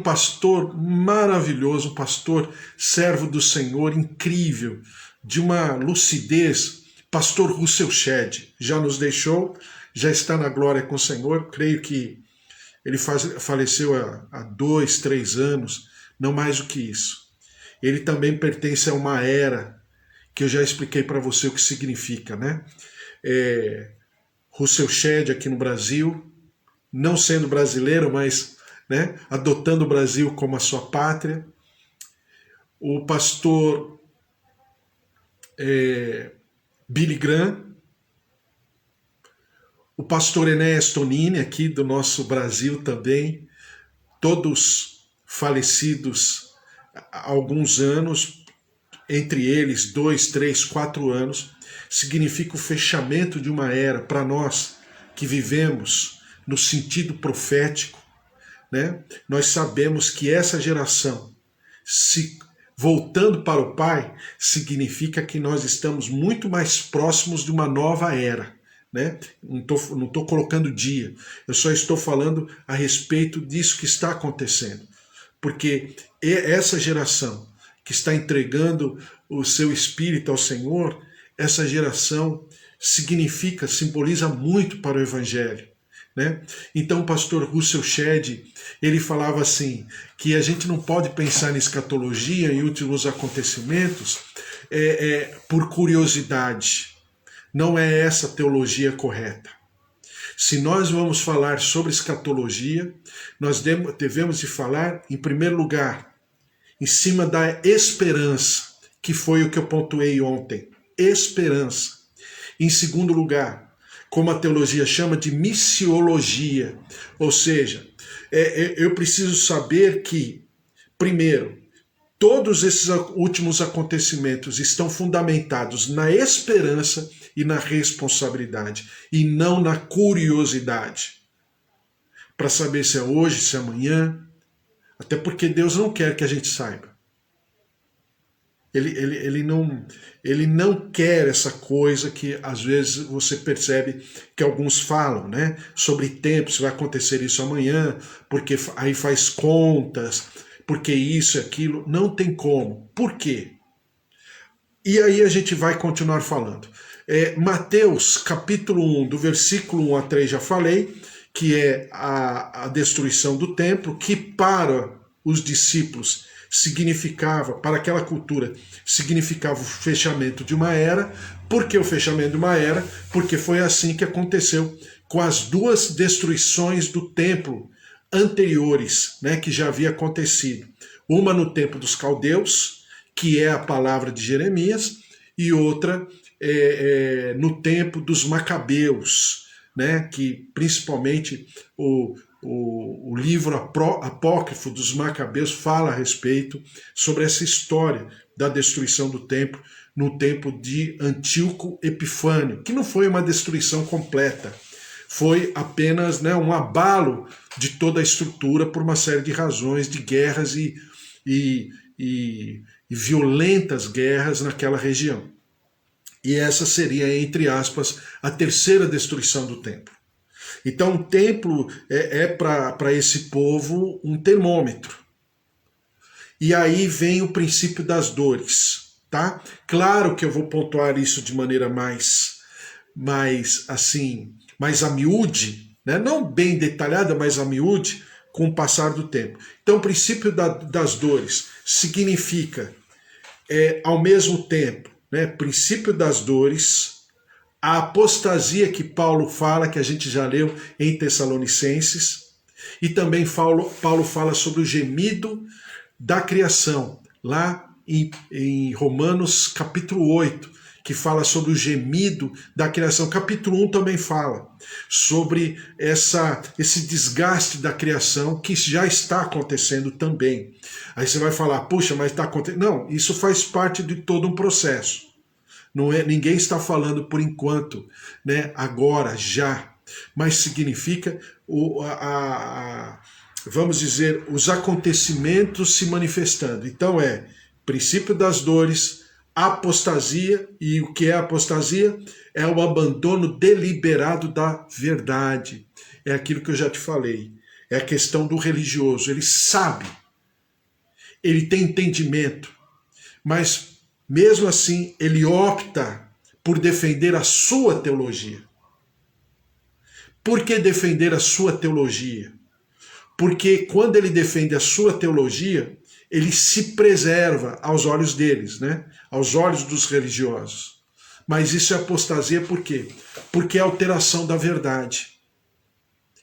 pastor maravilhoso, um pastor servo do Senhor, incrível, de uma lucidez, pastor Russell Shedd, já nos deixou, já está na glória com o Senhor, creio que ele faleceu há 2, 3 anos, não mais do que isso. Ele também pertence a uma era, que eu já expliquei para você o que significa, né? Russell Shedd aqui no Brasil, não sendo brasileiro, mas, né, adotando o Brasil como a sua pátria. O pastor Billy Graham, o pastor Enéas Tonini, aqui do nosso Brasil também, todos falecidos há alguns anos, entre eles 2, 3, 4 anos, significa o fechamento de uma era para nós que vivemos no sentido profético, né? Nós sabemos que essa geração, se voltando para o Pai, significa que nós estamos muito mais próximos de uma nova era, né? Não estou colocando dia, eu só estou falando a respeito disso que está acontecendo, porque essa geração que está entregando o seu espírito ao Senhor, essa geração simboliza muito para o Evangelho, né? Então o pastor Russell Shedd, ele falava assim, que a gente não pode pensar em escatologia e últimos acontecimentos por curiosidade. Não é essa a teologia correta. Se nós vamos falar sobre escatologia, nós devemos de falar, em primeiro lugar, em cima da esperança, que foi o que eu pontuei ontem. Esperança. Em segundo lugar, como a teologia chama de missiologia, ou seja, eu preciso saber que, primeiro, todos esses últimos acontecimentos estão fundamentados na esperança e na responsabilidade, e não na curiosidade. Para saber se é hoje, se é amanhã, até porque Deus não quer que a gente saiba. Ele não quer essa coisa que às vezes você percebe que alguns falam, né? Sobre tempo, se vai acontecer isso amanhã, porque aí faz contas, porque isso e aquilo. Não tem como. Por quê? E aí a gente vai continuar falando. Mateus capítulo 1, do versículo 1 a 3 já falei, que é a destruição do templo, que para os discípulos significava, para aquela cultura, significava o fechamento de uma era. Por que o fechamento de uma era? Porque foi assim que aconteceu com as 2 destruições do templo anteriores, né, que já havia acontecido. Uma no tempo dos caldeus, que é a palavra de Jeremias, e outra no tempo dos macabeus, né, que principalmente o livro apócrifo dos Macabeus fala a respeito sobre essa história da destruição do templo no tempo de Antíoco Epifânio, que não foi uma destruição completa, foi apenas, né, um abalo de toda a estrutura por uma série de razões, de guerras e violentas guerras naquela região. E essa seria, entre aspas, a terceira destruição do templo. Então o templo para esse povo um termômetro. E aí vem o princípio das dores, tá? Claro que eu vou pontuar isso de maneira mais a miúde, né? Não bem detalhada, mas a miúde, com o passar do tempo. Então o princípio das dores significa, ao mesmo tempo, né, princípio das dores, a apostasia que Paulo fala, que a gente já leu em Tessalonicenses, e também Paulo fala sobre o gemido da criação, lá em Romanos capítulo 8, que fala sobre o gemido da criação. Capítulo 1 também fala sobre esse desgaste da criação que já está acontecendo também. Aí você vai falar, puxa, mas está acontecendo. Não, isso faz parte de todo um processo. Ninguém está falando por enquanto, né, agora, já, mas significa, vamos dizer, os acontecimentos se manifestando. Então princípio das dores, apostasia, e o que é apostasia? É o abandono deliberado da verdade. É aquilo que eu já te falei. É a questão do religioso. Ele sabe, ele tem entendimento, mas mesmo assim ele opta por defender a sua teologia. Por que defender a sua teologia? Porque quando ele defende a sua teologia, ele se preserva aos olhos deles, né? Aos olhos dos religiosos. Mas isso é apostasia por quê? Porque é alteração da verdade.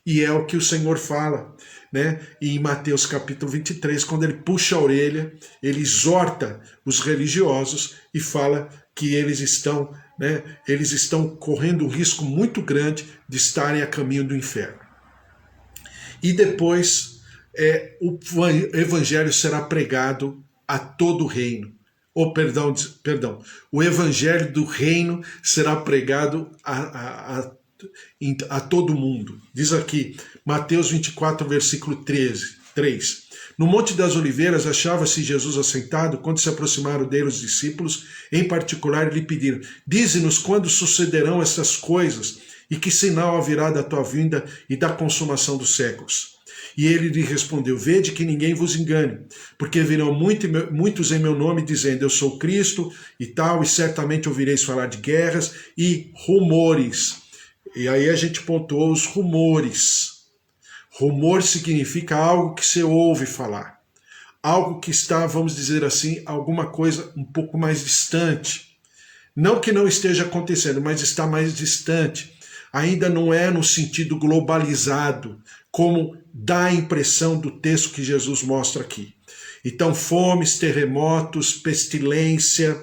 E é o que o Senhor fala, né? Em Mateus capítulo 23, quando ele puxa a orelha, ele exorta os religiosos e fala que eles estão, né? Eles estão correndo um risco muito grande de estarem a caminho do inferno. E depois o evangelho será pregado a todo o reino. Perdão, o evangelho do reino será pregado a todo mundo. Diz aqui, Mateus 24, versículo 3. No Monte das Oliveiras achava-se Jesus assentado, quando se aproximaram dele os discípulos, em particular lhe pediram: dize-nos quando sucederão essas coisas, e que sinal haverá da tua vinda e da consumação dos séculos. E ele lhe respondeu: vede que ninguém vos engane, porque virão muitos em meu nome dizendo: eu sou Cristo e tal, e certamente ouvireis falar de guerras e rumores. E aí a gente pontuou os rumores. Rumor significa algo que você ouve falar. Algo que está, vamos dizer assim, alguma coisa um pouco mais distante. Não que não esteja acontecendo, mas está mais distante. Ainda não é no sentido globalizado, como dá a impressão do texto que Jesus mostra aqui. Então, fomes, terremotos, pestilência,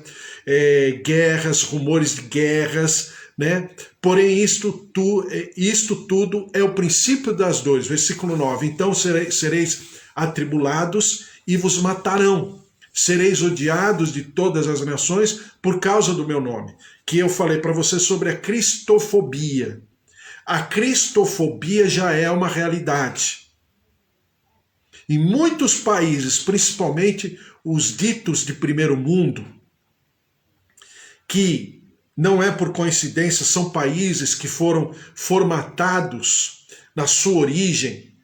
guerras, rumores de guerras, né? Porém, isto tudo é o princípio das dores. Versículo 9. Então sereis atribulados e vos matarão. Sereis odiados de todas as nações por causa do meu nome. Que eu falei para você sobre a cristofobia. A cristofobia já é uma realidade. Em muitos países, principalmente os ditos de primeiro mundo, que não é por coincidência, são países que foram formatados na sua origem,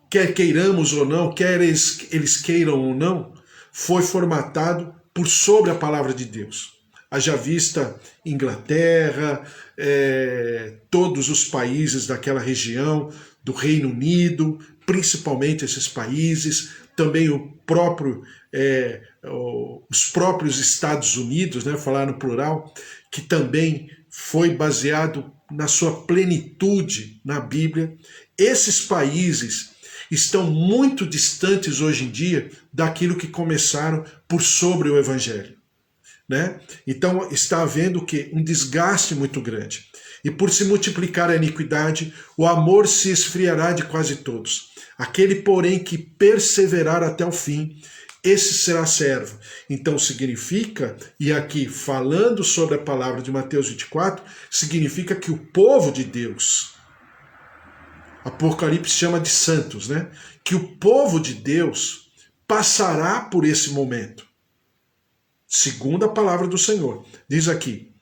quer queiramos ou não, quer eles queiram ou não, foi formatado por sobre a palavra de Deus. Haja vista Inglaterra, todos os países daquela região, do Reino Unido, principalmente esses países, também os próprios Estados Unidos, né, falar no plural, que também foi baseado na sua plenitude na Bíblia. Esses países estão muito distantes hoje em dia daquilo que começaram por sobre o Evangelho, né? Então está havendo o quê? Um desgaste muito grande. E por se multiplicar a iniquidade, o amor se esfriará de quase todos. Aquele, porém, que perseverar até o fim, esse será servo. Então significa, e aqui falando sobre a palavra de Mateus 24, significa que o povo de Deus, Apocalipse chama de santos, né? Que o povo de Deus passará por esse momento. Segundo a palavra do Senhor. Diz aqui: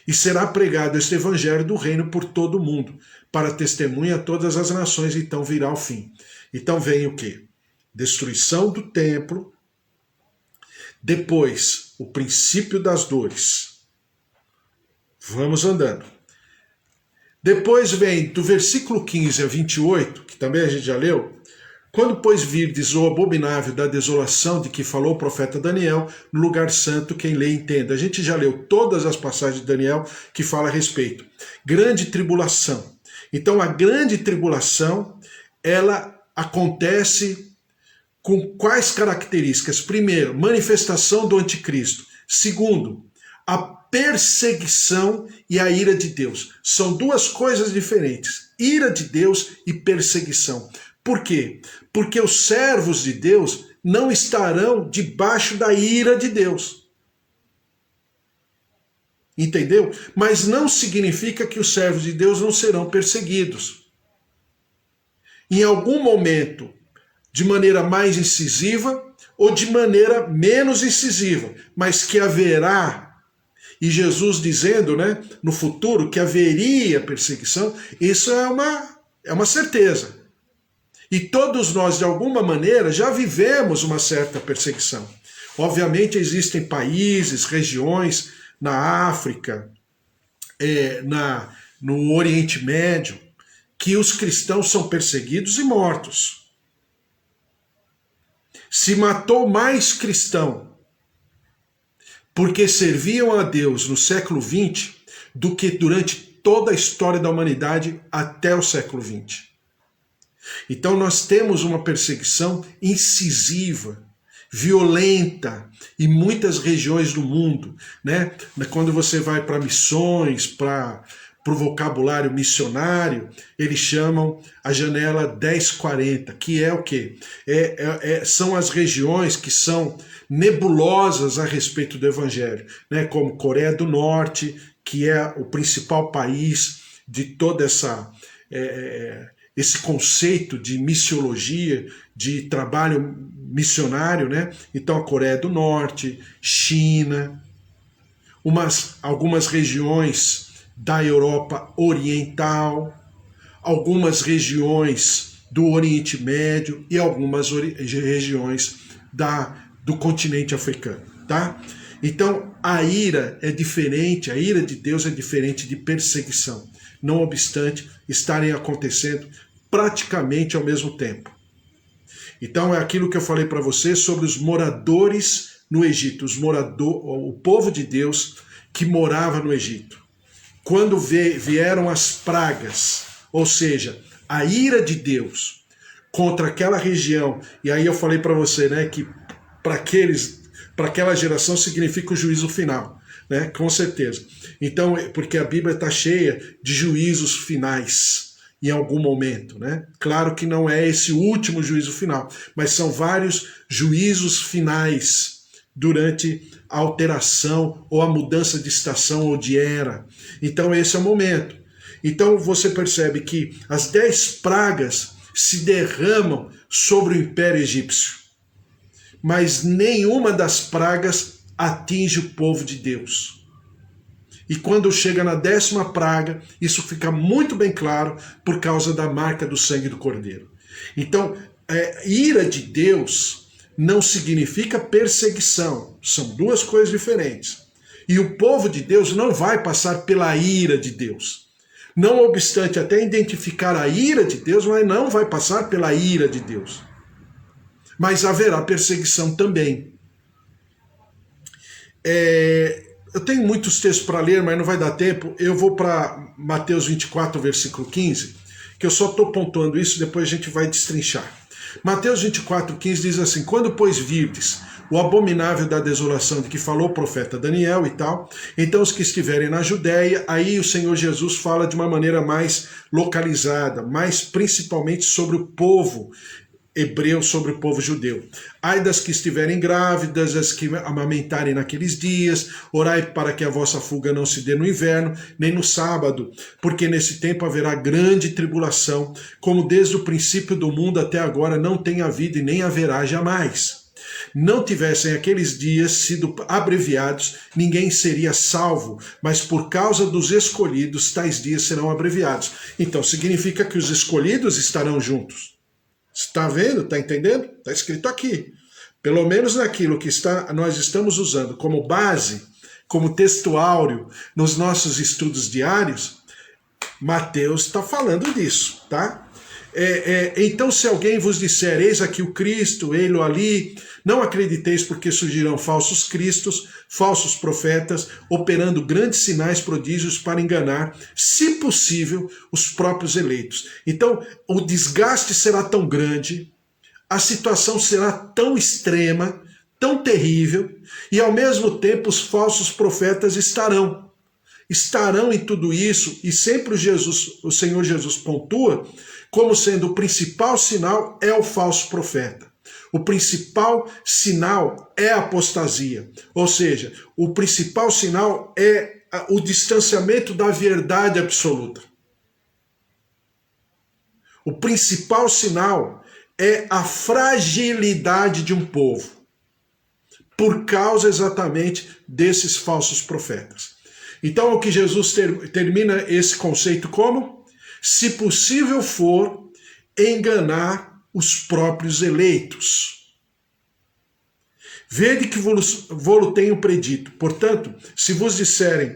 e será pregado este evangelho do reino por todo o mundo, para testemunha a todas as nações, e então virá o fim. Então vem o quê? Destruição do templo, depois o princípio das dores. Vamos andando. Depois vem do versículo 15 a 28, que também a gente já leu: quando, pois, virdes o abominável da desolação de que falou o profeta Daniel, no lugar santo, quem lê entenda. A gente já leu todas as passagens de Daniel que fala a respeito. Grande tribulação. Então a grande tribulação, ela acontece com quais características? Primeiro, manifestação do anticristo. Segundo, a perseguição e a ira de Deus. São duas coisas diferentes. Ira de Deus e perseguição. Por quê? Porque os servos de Deus não estarão debaixo da ira de Deus. Entendeu? Mas não significa que os servos de Deus não serão perseguidos. Em algum momento, de maneira mais incisiva ou de maneira menos incisiva, mas que haverá, e Jesus dizendo, né, no futuro que haveria perseguição, isso é uma certeza. E todos nós, de alguma maneira, já vivemos uma certa perseguição. Obviamente existem países, regiões na África, no Oriente Médio, que os cristãos são perseguidos e mortos. Se matou mais cristão porque serviam a Deus no século XX do que durante toda a história da humanidade até o século XX. Então nós temos uma perseguição incisiva, violenta em muitas regiões do mundo, né? Quando você vai para missões, para o vocabulário missionário, eles chamam a janela 1040, que é o quê? São as regiões que são nebulosas a respeito do evangelho, né? Como Coreia do Norte, que é o principal país de toda esse conceito de missiologia, de trabalho missionário, né? Então a Coreia do Norte, China, algumas regiões da Europa Oriental, algumas regiões do Oriente Médio e algumas regiões do continente africano, tá? Então a ira é diferente, a ira de Deus é diferente de perseguição, não obstante estarem acontecendo praticamente ao mesmo tempo. Então é aquilo que eu falei para você sobre os moradores no Egito, o povo de Deus que morava no Egito. Quando vieram as pragas, ou seja, a ira de Deus contra aquela região, e aí eu falei para você, né, que para aquela geração significa o juízo final, né, com certeza. Então, porque a Bíblia está cheia de juízos finais em algum momento, né? Claro que não é esse último juízo final, mas são vários juízos finais durante a alteração ou a mudança de estação ou de era. Então esse é o momento. Então você percebe que as 10 pragas se derramam sobre o Império Egípcio, mas nenhuma das pragas atinge o povo de Deus. E quando chega na 10ª praga, isso fica muito bem claro por causa da marca do sangue do Cordeiro. Então, ira de Deus não significa perseguição. São duas coisas diferentes. E o povo de Deus não vai passar pela ira de Deus. Não obstante até identificar a ira de Deus, mas não vai passar pela ira de Deus. Mas haverá perseguição também. Eu tenho muitos textos para ler, mas não vai dar tempo. Eu vou para Mateus 24, versículo 15, que eu só estou pontuando isso, depois a gente vai destrinchar. Mateus 24, 15 diz assim: quando, pois, virdes o abominável da desolação de que falou o profeta Daniel e tal, então os que estiverem na Judéia, aí o Senhor Jesus fala de uma maneira mais localizada, mais principalmente sobre o povo hebreu, sobre o povo judeu. Ai das que estiverem grávidas, as que amamentarem naqueles dias, orai para que a vossa fuga não se dê no inverno, nem no sábado, porque nesse tempo haverá grande tribulação, como desde o princípio do mundo até agora não tem havido e nem haverá jamais. Não tivessem aqueles dias sido abreviados, ninguém seria salvo, mas por causa dos escolhidos, tais dias serão abreviados. Então significa que os escolhidos estarão juntos. Está vendo? Está entendendo? Está escrito aqui. Pelo menos naquilo que nós estamos usando como base, como texto áureo nos nossos estudos diários, Mateus está falando disso, tá? Então, se alguém vos disser, eis aqui o Cristo, ele ou ali, não acrediteis, porque surgirão falsos cristos, falsos profetas, operando grandes sinais, prodígios para enganar, se possível, os próprios eleitos. Então, o desgaste será tão grande, a situação será tão extrema, tão terrível, e ao mesmo tempo os falsos profetas estarão em tudo isso, e sempre o Senhor Jesus pontua como sendo o principal sinal é o falso profeta. O principal sinal é a apostasia, ou seja, o principal sinal é o distanciamento da verdade absoluta. O principal sinal é a fragilidade de um povo, por causa exatamente desses falsos profetas. Então, o que Jesus termina esse conceito como? Se possível for, enganar os próprios eleitos. Vede que vos tenho predito. Portanto, se vos disserem,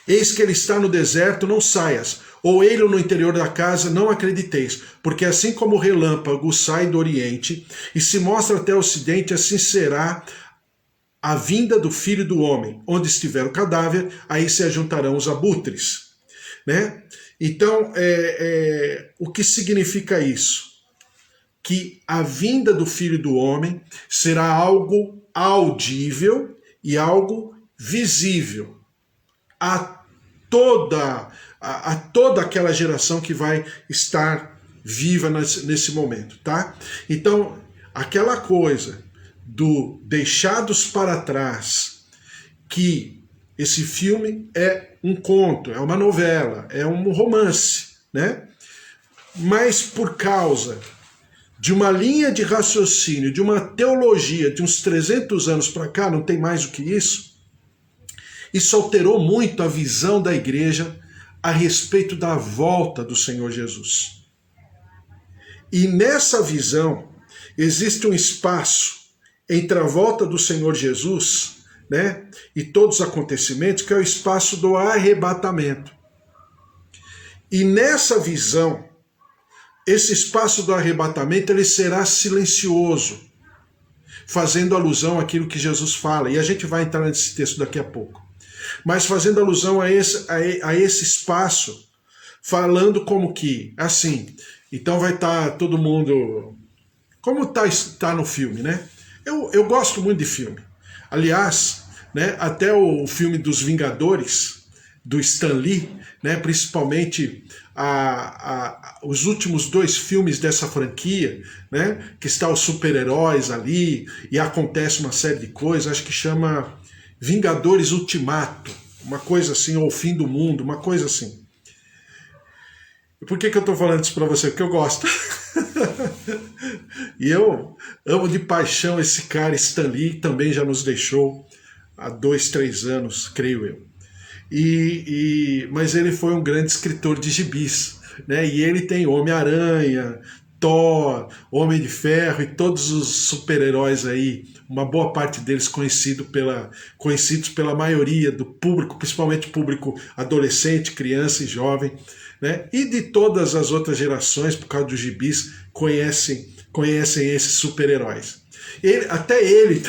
eis que ele está no deserto, não saias, ou ele no interior da casa, não acrediteis, porque assim como o relâmpago sai do oriente e se mostra até o ocidente, assim será a vinda do Filho do Homem. Onde estiver o cadáver, aí se ajuntarão os abutres. Né? Então, o que significa isso? Que a vinda do Filho do Homem será algo audível e algo visível a toda aquela geração que vai estar viva nesse momento, tá? Então, aquela coisa do deixados para trás, que esse filme é um conto, é uma novela, é um romance, né? Mas por causa de uma linha de raciocínio, de uma teologia de uns 300 anos para cá, não tem mais do que isso alterou muito a visão da igreja a respeito da volta do Senhor Jesus. E nessa visão existe um espaço entre a volta do Senhor Jesus, né, e todos os acontecimentos, que é o espaço do arrebatamento. E nessa visão, esse espaço do arrebatamento ele será silencioso, fazendo alusão àquilo que Jesus fala. E a gente vai entrar nesse texto daqui a pouco. Mas fazendo alusão a esse espaço, falando como que, assim, então vai estar todo mundo, como tá no filme, né? Eu gosto muito de filme. Aliás, né, até o filme dos Vingadores, do Stan Lee, né, principalmente os últimos 2 filmes dessa franquia, né, que está os super-heróis ali, e acontece uma série de coisas, acho que chama Vingadores Ultimato, uma coisa assim, ou O Fim do Mundo, uma coisa assim. Por que eu estou falando isso para você? Porque eu gosto. E eu amo de paixão esse cara, Stan Lee, também já nos deixou há 2, 3 anos, creio eu. Mas ele foi um grande escritor de gibis, né? E ele tem Homem-Aranha, Thor, Homem de Ferro e todos os super-heróis aí, uma boa parte deles conhecidos pela maioria do público, principalmente público adolescente, criança e jovem, né? E de todas as outras gerações, por causa dos gibis, conhecem esses super-heróis. Até ele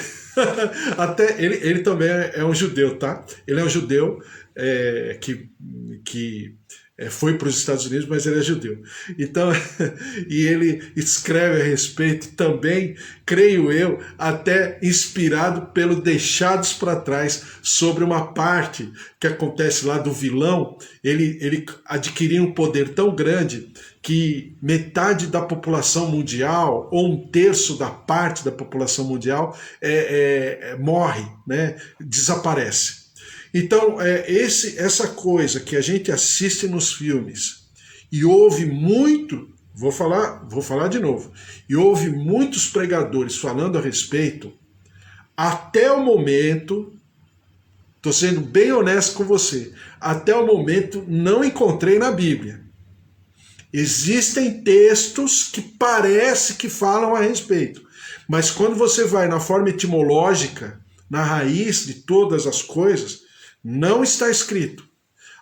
também é um judeu, tá? Ele é um judeu que foi para os Estados Unidos, mas ele é judeu. Então, e ele escreve a respeito também, creio eu, até inspirado pelo Deixados para Trás, sobre uma parte que acontece lá do vilão. Ele adquiriu um poder tão grande que metade da população mundial, ou 1/3 da parte da população mundial, morre, né? Desaparece. Então, essa coisa que a gente assiste nos filmes e ouve muito, vou falar de novo, e ouve muitos pregadores falando a respeito, até o momento, estou sendo bem honesto com você, até o momento não encontrei na Bíblia. Existem textos que parece que falam a respeito, mas quando você vai na forma etimológica, na raiz de todas as coisas, não está escrito.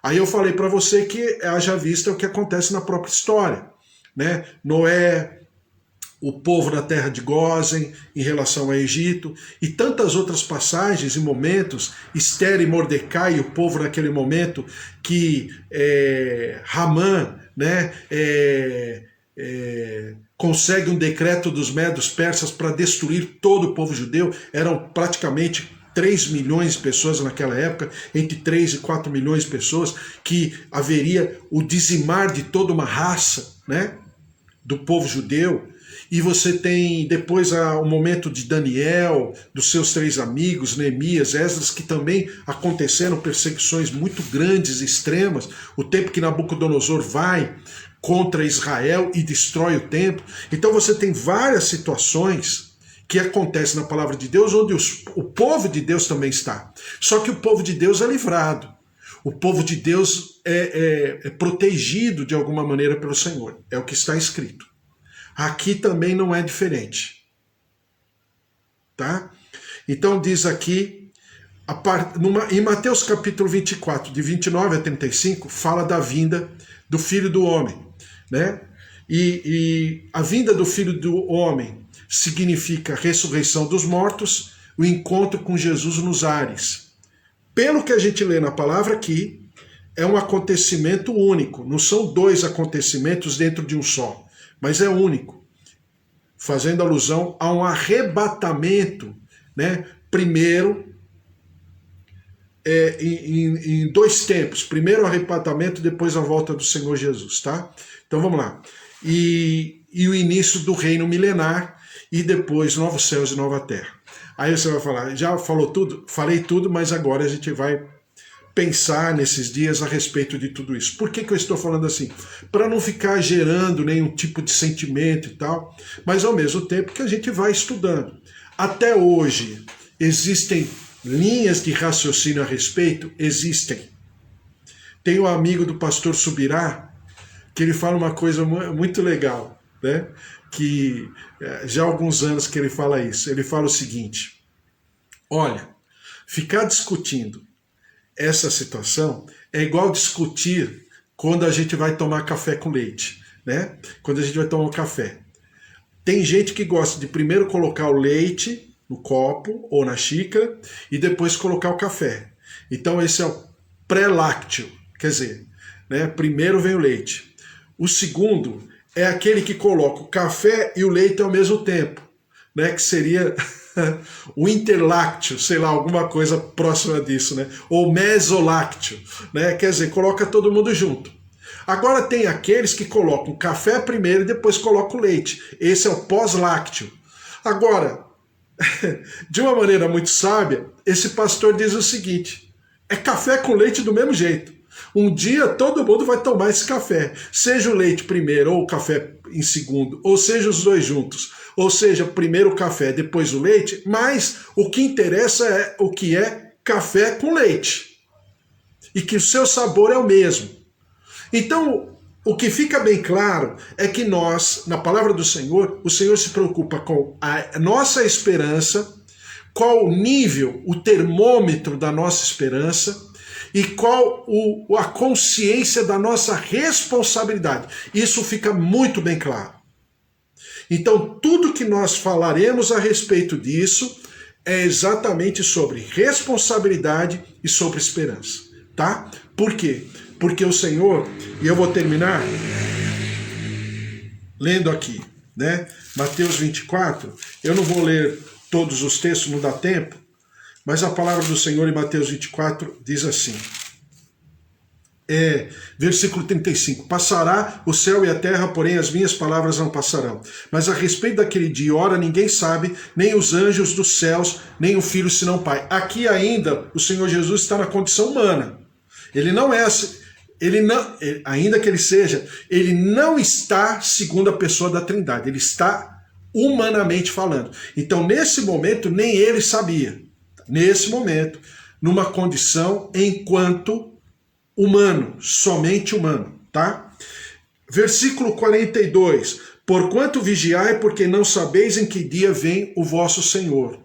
Aí eu falei para você que haja vista o que acontece na própria história, né? Noé, o povo na terra de Gósen em relação ao Egito, e tantas outras passagens e momentos, Esther e Mordecai e o povo naquele momento, que Ramã, né, consegue um decreto dos medos persas para destruir todo o povo judeu. Eram praticamente 3 milhões de pessoas naquela época, entre 3 e 4 milhões de pessoas, que haveria o dizimar de toda uma raça, né, do povo judeu. E você tem depois o momento de Daniel, dos seus 3 amigos, Neemias, Esdras, que também aconteceram perseguições muito grandes e extremas, o tempo que Nabucodonosor vai contra Israel e destrói o templo. Então você tem várias situações que acontece na palavra de Deus, onde o povo de Deus também está. Só que o povo de Deus é livrado. O povo de Deus é protegido de alguma maneira pelo Senhor. É o que está escrito. Aqui também não é diferente. Tá? Então diz aqui, em Mateus capítulo 24, de 29 a 35, fala da vinda do Filho do Homem. Né? E a vinda do Filho do Homem significa a ressurreição dos mortos, o encontro com Jesus nos ares. Pelo que a gente lê na palavra aqui, é um acontecimento único, não são dois acontecimentos dentro de um só, mas é único, fazendo alusão a um arrebatamento, né? Primeiro, em dois tempos, primeiro o arrebatamento, depois a volta do Senhor Jesus, tá? Então vamos lá. E o início do reino milenar, e depois novos céus e nova terra. Aí você vai falar, já falou tudo? Falei tudo, mas agora a gente vai pensar nesses dias a respeito de tudo isso. Por que eu estou falando assim? Para não ficar gerando nenhum tipo de sentimento e tal, mas ao mesmo tempo que a gente vai estudando. Até hoje, existem linhas de raciocínio a respeito? Existem. Tem um amigo do pastor Subirá, que ele fala uma coisa muito legal, né? Que já há alguns anos que ele fala isso. Ele fala o seguinte: olha, ficar discutindo essa situação é igual discutir quando a gente vai tomar café com leite, né? Quando a gente vai tomar um café. Tem gente que gosta de primeiro colocar o leite no copo ou na xícara e depois colocar o café. Então esse é o pré-lácteo, quer dizer, né? Primeiro vem o leite. O segundo é aquele que coloca o café e o leite ao mesmo tempo, né? Que seria o interlácteo, sei lá, alguma coisa próxima disso, né? Ou mesolácteo, né? Quer dizer, coloca todo mundo junto. Agora tem aqueles que colocam o café primeiro e depois colocam o leite. Esse é o pós-lácteo. Agora, de uma maneira muito sábia, esse pastor diz o seguinte: é café com leite do mesmo jeito. Um dia todo mundo vai tomar esse café, seja o leite primeiro ou o café em segundo, ou seja os dois juntos, ou seja, primeiro o café, depois o leite, mas o que interessa é o que é café com leite, e que o seu sabor é o mesmo. Então, o que fica bem claro é que nós, na palavra do Senhor, o Senhor se preocupa com a nossa esperança, qual o nível, o termômetro da nossa esperança, e qual a consciência da nossa responsabilidade. Isso fica muito bem claro. Então, tudo que nós falaremos a respeito disso é exatamente sobre responsabilidade e sobre esperança, tá? Por quê? Porque o Senhor, e eu vou terminar lendo aqui, né? Mateus 24, eu não vou ler todos os textos, não dá tempo, mas a palavra do Senhor em Mateus 24 diz assim, versículo 35, passará o céu e a terra, porém as minhas palavras não passarão. Mas a respeito daquele dia e hora ninguém sabe, nem os anjos dos céus, nem o Filho, senão o Pai. Aqui ainda o Senhor Jesus está na condição humana. Ele não é, ainda que ele seja, ele não está segundo a pessoa da Trindade, ele está humanamente falando. Então nesse momento nem ele sabia. Nesse momento, numa condição enquanto humano, somente humano, tá? Versículo 42, porquanto vigiai, porque não sabeis em que dia vem o vosso Senhor.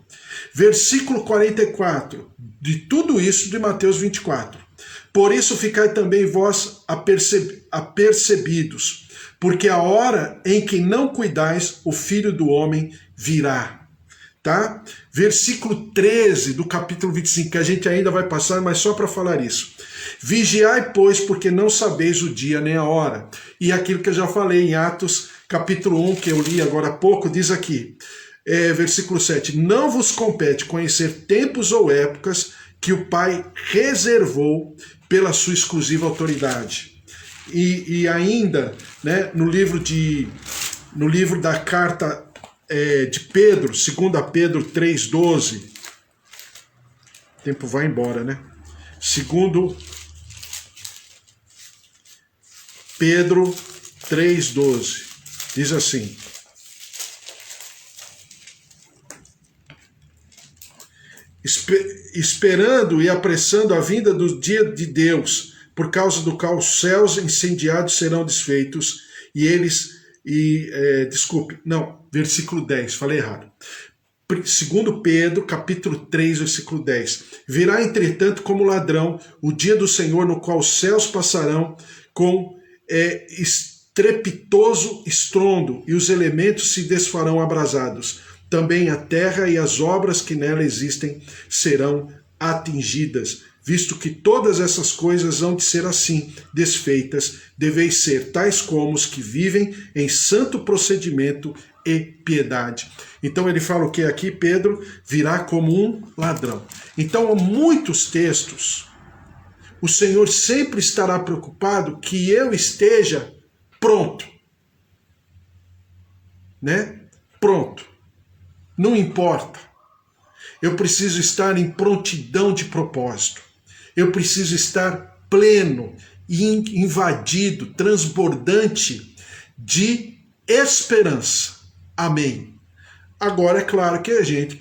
Versículo 44, de tudo isso de Mateus 24, por isso ficai também vós apercebidos, porque a hora em que não cuidais, o Filho do Homem virá. Tá? Versículo 13 do capítulo 25, que a gente ainda vai passar, mas só para falar isso. Vigiai, pois, porque não sabeis o dia nem a hora. E aquilo que eu já falei em Atos, capítulo 1, que eu li agora há pouco, diz aqui, versículo 7, não vos compete conhecer tempos ou épocas que o Pai reservou pela sua exclusiva autoridade. E ainda, né, no livro da carta de Pedro, 2 Pedro 3,12. O tempo vai embora, né? 2 Pedro 3,12. Diz assim: esperando e apressando a vinda do dia de Deus, por causa do qual os céus incendiados serão desfeitos, e eles versículo 10, falei errado. 2 Pedro, capítulo 3, versículo 10. Virá, entretanto, como ladrão o dia do Senhor, no qual os céus passarão com estrepitoso estrondo, e os elementos se desfarão abrasados. Também a terra e as obras que nela existem serão atingidas. Visto que todas essas coisas hão de ser assim, desfeitas, deveis ser tais como os que vivem em santo procedimento e piedade. Então ele fala o que aqui? Pedro virá como um ladrão. Então, há muitos textos, o Senhor sempre estará preocupado que eu esteja pronto. Né? Pronto. Não importa. Eu preciso estar em prontidão de propósito. Eu preciso estar pleno, invadido, transbordante de esperança. Amém. Agora é claro que a gente